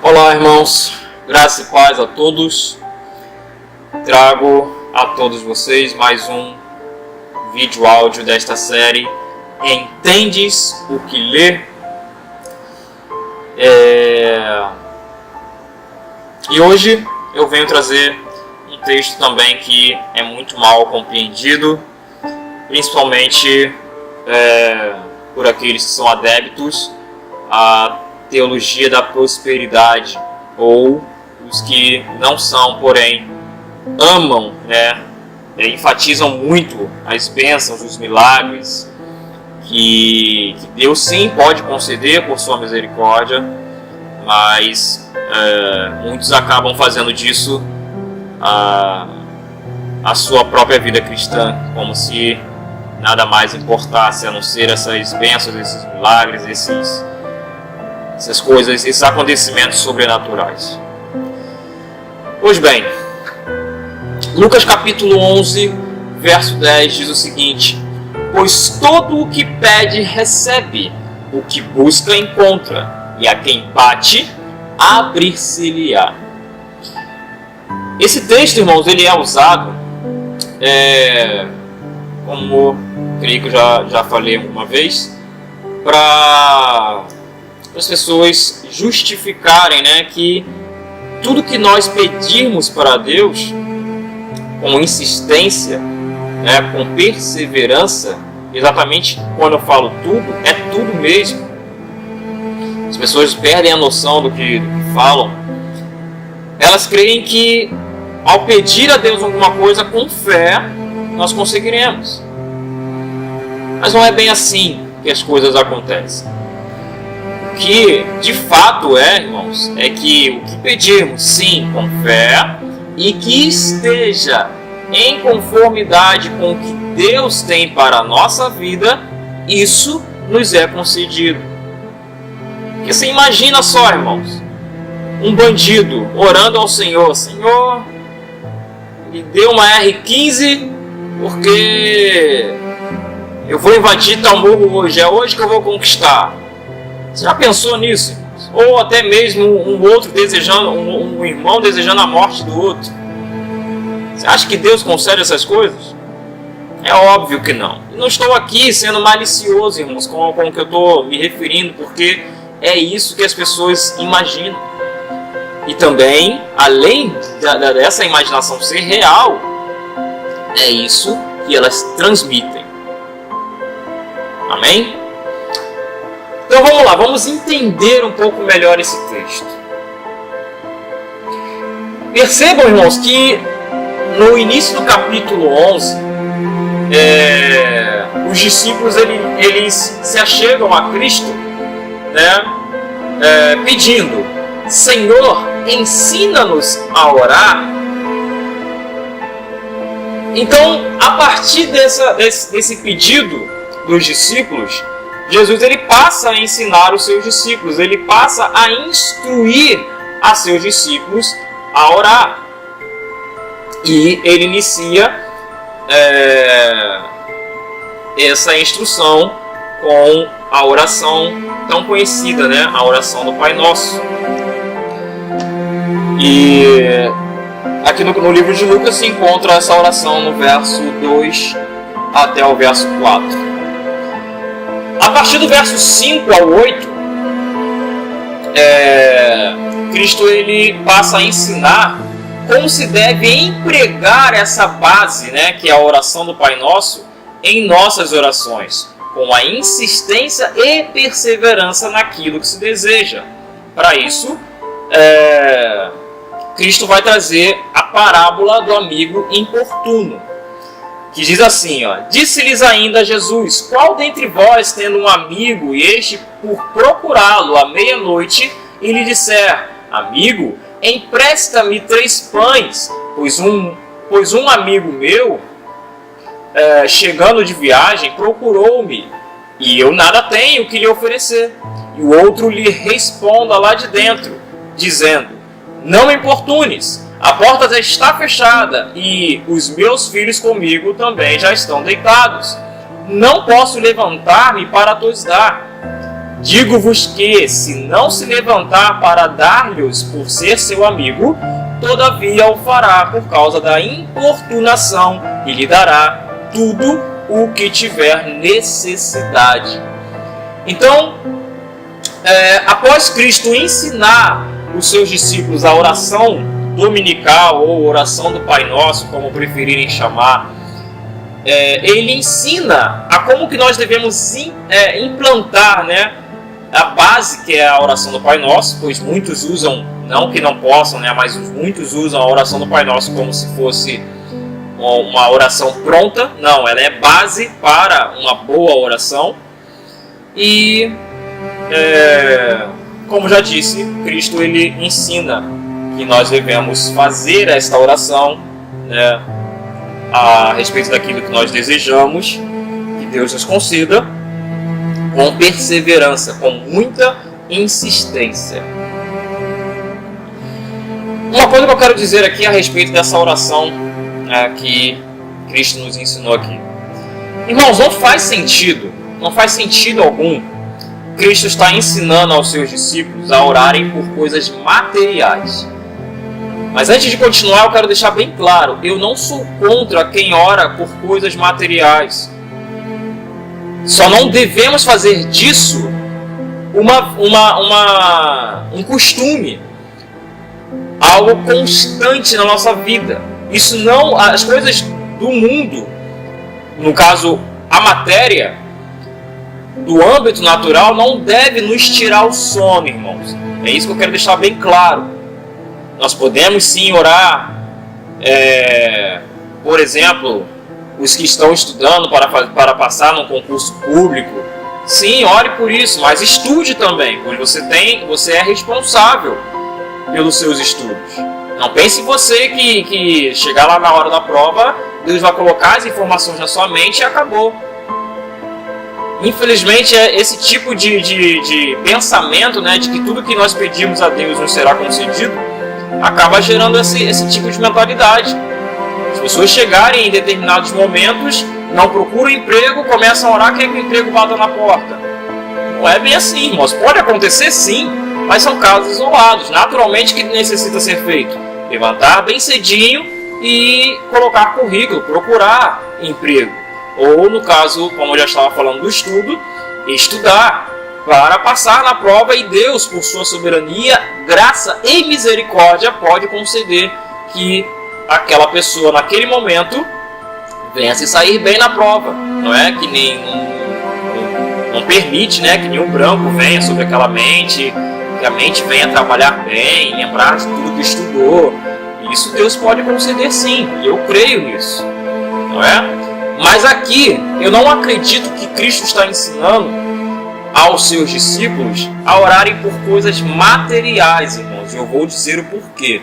Olá, irmãos, graça e paz a todos. Trago a todos vocês mais um vídeo áudio desta série Entendes o que ler? E hoje eu venho trazer um texto também que é muito mal compreendido, principalmente por aqueles que são adeptos à teologia da prosperidade, ou os que não são, porém amam, enfatizam muito as bênçãos, os milagres que Deus sim pode conceder por sua misericórdia, mas muitos acabam fazendo disso a sua própria vida cristã, como se nada mais importasse a não ser essas bênçãos, esses milagres, essas coisas, esses acontecimentos sobrenaturais. Pois bem, Lucas capítulo 11, verso 10 diz o seguinte: pois todo o que pede recebe, o que busca encontra, e a quem bate, abrir-se-lhe-á. Esse texto, irmãos, ele é usado, como creio que eu já falei uma vez, para as pessoas justificarem, que tudo que nós pedirmos para Deus com insistência, com perseverança, exatamente quando eu falo tudo, é tudo mesmo. As pessoas perdem a noção do que falam. Elas creem que ao pedir a Deus alguma coisa com fé, nós conseguiremos. Mas não é bem assim que as coisas acontecem. O que de fato irmãos, é que o que pedirmos, sim, com fé, e que esteja em conformidade com o que Deus tem para a nossa vida, isso nos é concedido. Porque você imagina só, irmãos, um bandido orando ao Senhor: Senhor, me dê uma R15 porque eu vou invadir tal morro hoje, é hoje que eu vou conquistar. Você já pensou nisso, irmãos? Ou até mesmo um outro desejando, um irmão desejando a morte do outro. Você acha que Deus concede essas coisas? É óbvio que não. E não estou aqui sendo malicioso, irmãos, com o que eu estou me referindo, porque é isso que as pessoas imaginam. E também, além dessa imaginação ser real, é isso que elas transmitem. Amém? Então vamos lá, vamos entender um pouco melhor esse texto. Percebam, irmãos, que no início do capítulo 11, os discípulos eles se achegam a Cristo, pedindo: Senhor, ensina-nos a orar. Então, a partir desse pedido dos discípulos, Jesus ele passa a ensinar os seus discípulos, ele passa a instruir a seus discípulos a orar. E ele inicia essa instrução com a oração tão conhecida, a oração do Pai Nosso. E aqui no livro de Lucas se encontra essa oração no verso 2 até o verso 4. A partir do verso 5 ao 8, Cristo ele passa a ensinar como se deve empregar essa base, que é a oração do Pai Nosso, em nossas orações, com a insistência e perseverança naquilo que se deseja. Para isso, Cristo vai trazer a parábola do amigo importuno, que diz assim: disse-lhes ainda Jesus: qual dentre vós, tendo um amigo, e este por procurá-lo à meia-noite, e lhe disser: amigo, empresta-me 3 pães, pois um amigo meu, chegando de viagem, procurou-me, e eu nada tenho que lhe oferecer. E o outro lhe responda lá de dentro, dizendo: não me importunes, a porta já está fechada, e os meus filhos comigo também já estão deitados. Não posso levantar-me para te dar. Digo-vos que, se não se levantar para dar-lhes por ser seu amigo, todavia o fará por causa da importunação e lhe dará tudo o que tiver necessidade. Então, após Cristo ensinar os seus discípulos a oração dominical ou oração do Pai Nosso, como preferirem chamar, ele ensina a como que nós devemos implantar, né, a base, que é a oração do Pai Nosso, pois muitos usam, não que não possam, né, mas muitos usam a oração do Pai Nosso como se fosse uma oração pronta. Não, ela é base para uma boa oração. E como já disse, Cristo ele ensina que nós devemos fazer esta oração, né, a respeito daquilo que nós desejamos, que Deus nos conceda, com perseverança, com muita insistência. Uma coisa que eu quero dizer aqui a respeito dessa oração que Cristo nos ensinou aqui. Irmãos, não faz sentido algum Cristo está ensinando aos seus discípulos a orarem por coisas materiais. Mas antes de continuar, eu quero deixar bem claro, eu não sou contra quem ora por coisas materiais. Só não devemos fazer disso um costume, algo constante na nossa vida. Isso não, as coisas do mundo, no caso a matéria, do âmbito natural, não deve nos tirar o sono, irmãos. É isso que eu quero deixar bem claro. Nós podemos sim orar, por exemplo, os que estão estudando para passar num concurso público. Sim, ore por isso, mas estude também, pois você é responsável pelos seus estudos. Não pense você que chegar lá na hora da prova, Deus vai colocar as informações na sua mente e acabou. Infelizmente, esse tipo de pensamento, né, de que tudo que nós pedimos a Deus nos será concedido, acaba gerando esse tipo de mentalidade. As pessoas chegarem em determinados momentos, não procuram emprego, começam a orar, quer que o emprego bata na porta. Não é bem assim, irmãos. Pode acontecer sim, mas são casos isolados. Naturalmente, o que necessita ser feito? Levantar bem cedinho e colocar currículo, procurar emprego. Ou, no caso, como eu já estava falando do estudo, estudar para passar na prova, e Deus, por sua soberania, graça e misericórdia, pode conceder que aquela pessoa, naquele momento, venha se sair bem na prova. Não é que nem não permite, né, que nenhum branco venha sobre aquela mente, que a mente venha trabalhar bem, lembrar de tudo que estudou. Isso Deus pode conceder sim, e eu creio nisso, não é? Mas aqui, eu não acredito que Cristo está ensinando aos seus discípulos a orarem por coisas materiais, irmãos. Eu vou dizer o porquê.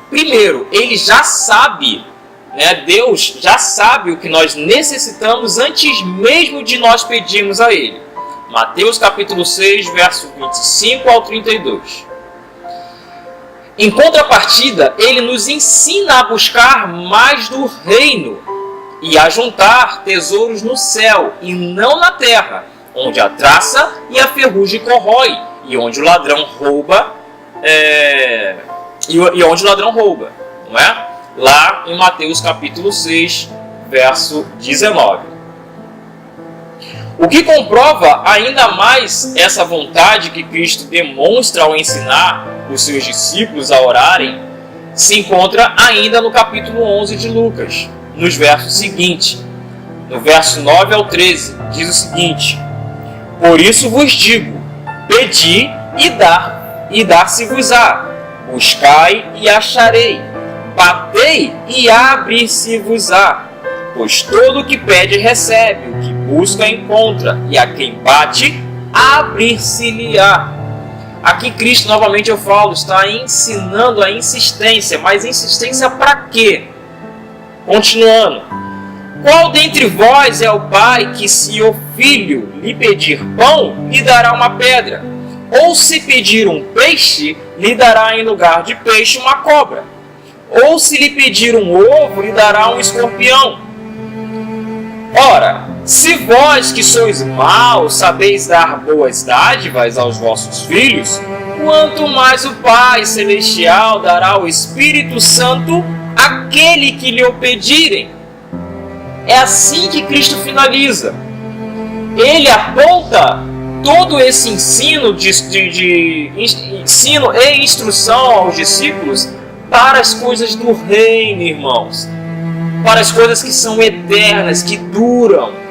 Primeiro, ele já sabe, né, Deus já sabe o que nós necessitamos antes mesmo de nós pedirmos a Ele. Mateus capítulo 6, verso 25 ao 32. Em contrapartida, ele nos ensina a buscar mais do reino e a juntar tesouros no céu e não na terra, onde a traça e a ferrugem corrói, e onde o ladrão rouba, não é? Lá em Mateus capítulo 6, verso 19. O que comprova ainda mais essa vontade que Cristo demonstra ao ensinar os seus discípulos a orarem, se encontra ainda no capítulo 11 de Lucas, nos versos seguintes. No verso 9 ao 13, diz o seguinte: Por isso vos digo, pedi e dar-se-vos-á, buscai e acharei, batei e abrir-se-vos-á. Pois todo o que pede recebe, o que busca encontra, e a quem bate, abrir-se-lhe-á. Aqui Cristo, novamente eu falo, está ensinando a insistência. Mas insistência para quê? Continuando. Qual dentre vós é o pai que, se o filho lhe pedir pão, lhe dará uma pedra? Ou se pedir um peixe, lhe dará em lugar de peixe uma cobra? Ou se lhe pedir um ovo, lhe dará um escorpião? Ora, Se vós que sois maus sabeis dar boas dádivas aos vossos filhos, quanto mais o Pai Celestial dará o Espírito Santo àquele que lhe o pedirem. É assim que Cristo finaliza. Ele aponta todo esse ensino ensino e instrução aos discípulos para as coisas do reino, irmãos. Para as coisas que são eternas, que duram.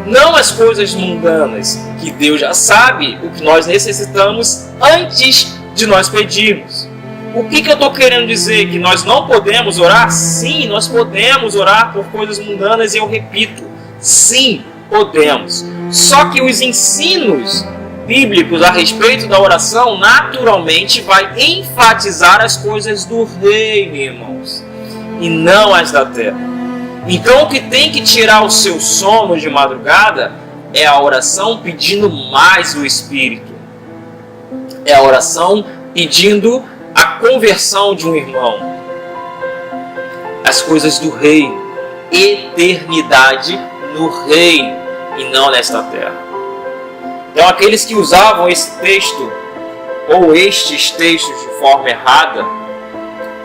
Não as coisas mundanas, que Deus já sabe o que nós necessitamos antes de nós pedirmos. O que eu estou querendo dizer? Que nós não podemos orar? Sim, nós podemos orar por coisas mundanas e eu repito, sim, podemos. Só que os ensinos bíblicos a respeito da oração naturalmente vai enfatizar as coisas do reino, irmãos, e não as da terra. Então o que tem que tirar o seu sono de madrugada é a oração pedindo mais do Espírito. É a oração pedindo a conversão de um irmão. As coisas do reino. Eternidade no reino e não nesta terra. Então aqueles que usavam esse texto ou estes textos de forma errada,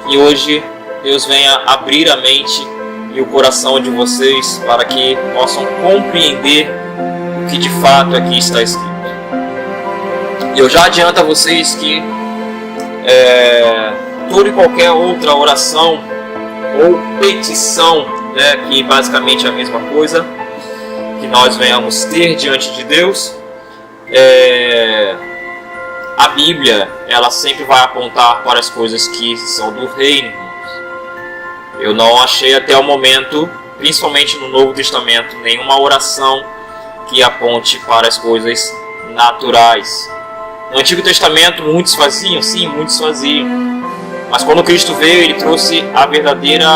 que hoje Deus venha abrir a mente e o coração de vocês para que possam compreender o que de fato aqui está escrito. E eu já adianto a vocês que toda e qualquer outra oração ou petição, né, que basicamente é a mesma coisa, que nós venhamos ter diante de Deus, a Bíblia ela sempre vai apontar para as coisas que são do reino. Eu não achei até o momento, principalmente no Novo Testamento, nenhuma oração que aponte para as coisas naturais. No Antigo Testamento muitos faziam, sim, muitos faziam. Mas quando Cristo veio, Ele trouxe a verdadeira,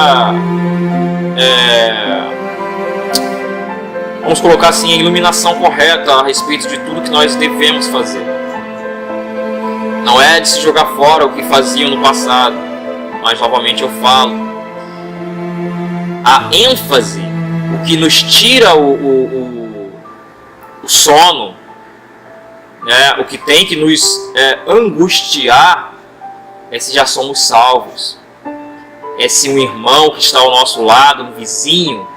vamos colocar assim, a iluminação correta a respeito de tudo que nós devemos fazer. Não é de se jogar fora o que faziam no passado, mas novamente eu falo, a ênfase, o que nos tira o sono, né, o que tem que nos angustiar, é se já somos salvos. É se um irmão que está ao nosso lado, um vizinho,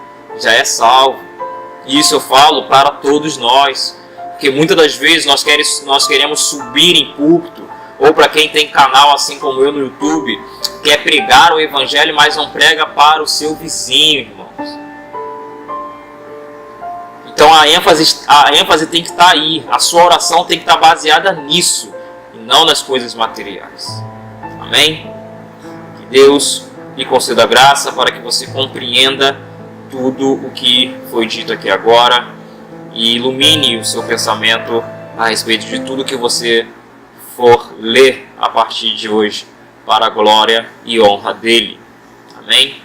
já é salvo. E isso eu falo para todos nós, porque muitas das vezes nós queremos subir em púlpito, ou para quem tem canal assim como eu no YouTube, quer pregar o Evangelho, mas não prega para o seu vizinho, irmãos. Então a ênfase tem que estar aí, a sua oração tem que estar baseada nisso, e não nas coisas materiais. Amém? Que Deus lhe conceda graça para que você compreenda tudo o que foi dito aqui agora e ilumine o seu pensamento a respeito de tudo que você for ler a partir de hoje, para a glória e honra dele. Amém?